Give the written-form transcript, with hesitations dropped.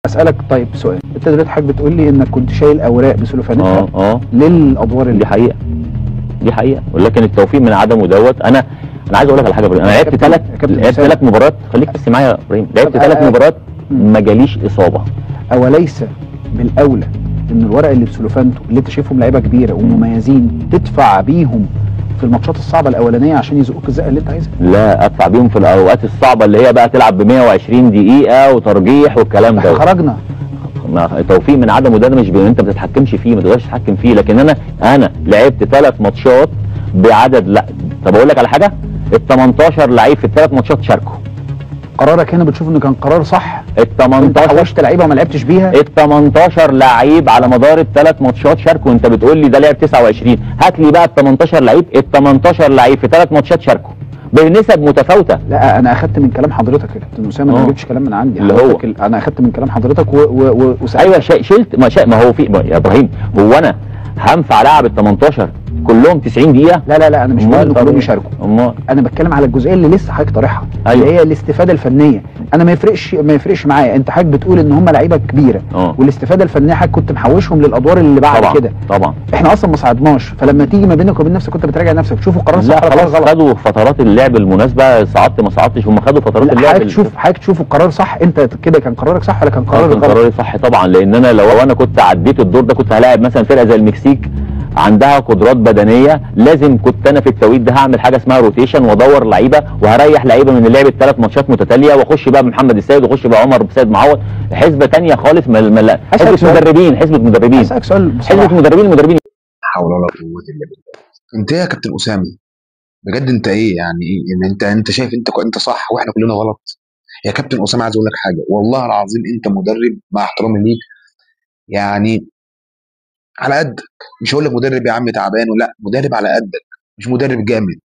اسالك طيب سؤال، انت دلوقتي حضرتك بتقول لي انك كنت شايل اوراق بسلوفانتها للادوار دي حقيقه، دي حقيقه، ولكن التوفيق من عدمه دوت. انا عايز اقول لك على حاجه انا لعبت ثلاث مباريات. خليك بس معايا يا ابراهيم، لعبت 3 مباريات ما جاليش اصابه. اوليس بالاولى ان الورق اللي بسلوفانته اللي انت شايفهم لعيبه كبيره ومميزين تدفع بيهم في الماتشات الصعبه الاولانيه عشان يزقوك الزقه اللي انت عايزها؟ لا، ادفع بيهم في الاوقات الصعبه اللي هي بقى تلعب ب 120 دقيقه وترجيح والكلام ده. خرجنا. التوفيق من عدمه ده مش انت ما بتتحكمش فيه، ما تقدرش تتحكم فيه، لكن انا لعبت 3 ماتشات بعدد. لا طب اقول لك على حاجه، ال 18 لعيب في ال3 ماتشات شاركوا. قرارك هنا بتشوف انه كان قرار صح؟ ال 18 انت حوشت لعيبه وما لعبتش بيها؟ ال 18 لعيب على مدار ال3 ماتشات شاركوا. انت بتقول لي ده لعب 29، هات لي بقى ال 18 لعيب. ال 18 لعيب في 3 ماتشات شاركوا بنسب متفاوته. لا انا اخدت من كلام حضرتك يا كابتن اسامه، انا ما جبتش كلام من عندي اللي هو انا اخدت من كلام حضرتك ايوه شلت ما هو في يا ابراهيم، هو انا هنفع لاعب ال 18 كلهم 90 دقيقه؟ لا انا مش بقول انه كلهم يشاركوا، انا بتكلم على الجزئيه اللي لسه حضرتك طارحها. اللي هي الاستفاده الفنيه. انا ما يفرقش معايا، انت حضرتك بتقول ان هم لعيبه كبيره والاستفاده الفنيه حضرتك كنت محوشهم للادوار اللي بعد كده. طبعا احنا اصلا ما صعدناش، فلما تيجي ما بينك وبين نفسك كنت بتراجع نفسك تشوفوا القرار صح ولا غلط. خدوا فترات اللعب المناسبه، صعدت ما صعدتش، هم خدوا فترات اللعب. حضرتك تشوف القرار صح. انت كده كان قرارك صح ولا كان قرارك غلط؟ كان قراري صح طبعا، لان انا لو انا كنت عديت الدور ده كنت هلاعب مثلا فرقه زي المكسيك عندها قدرات بدنيه. لازم كنت انا في التوقيت ده هعمل حاجه اسمها روتيشن وادور لعيبه وهريح لعيبه من اللعب ال3 ماتشات متتاليه، واخش بقى بمحمد السيد واخش بقى عمر سيد معوض، حسبه ثانيه خالص. حسبه مدربين حسبه مدربين. حول ولا قوه الا بالله. انت ايه يا كابتن اسامه؟ بجد انت ايه يعني ايه؟ انت شايف انت صح واحنا كلنا غلط؟ يا كابتن اسامه عايز اقول لك حاجه، والله العظيم انت مدرب مع احترامي ليك يعني على قدك. مش هقول لك مدرب يا عم تعبان، ولا مدرب على قدك، مش مدرب جامد.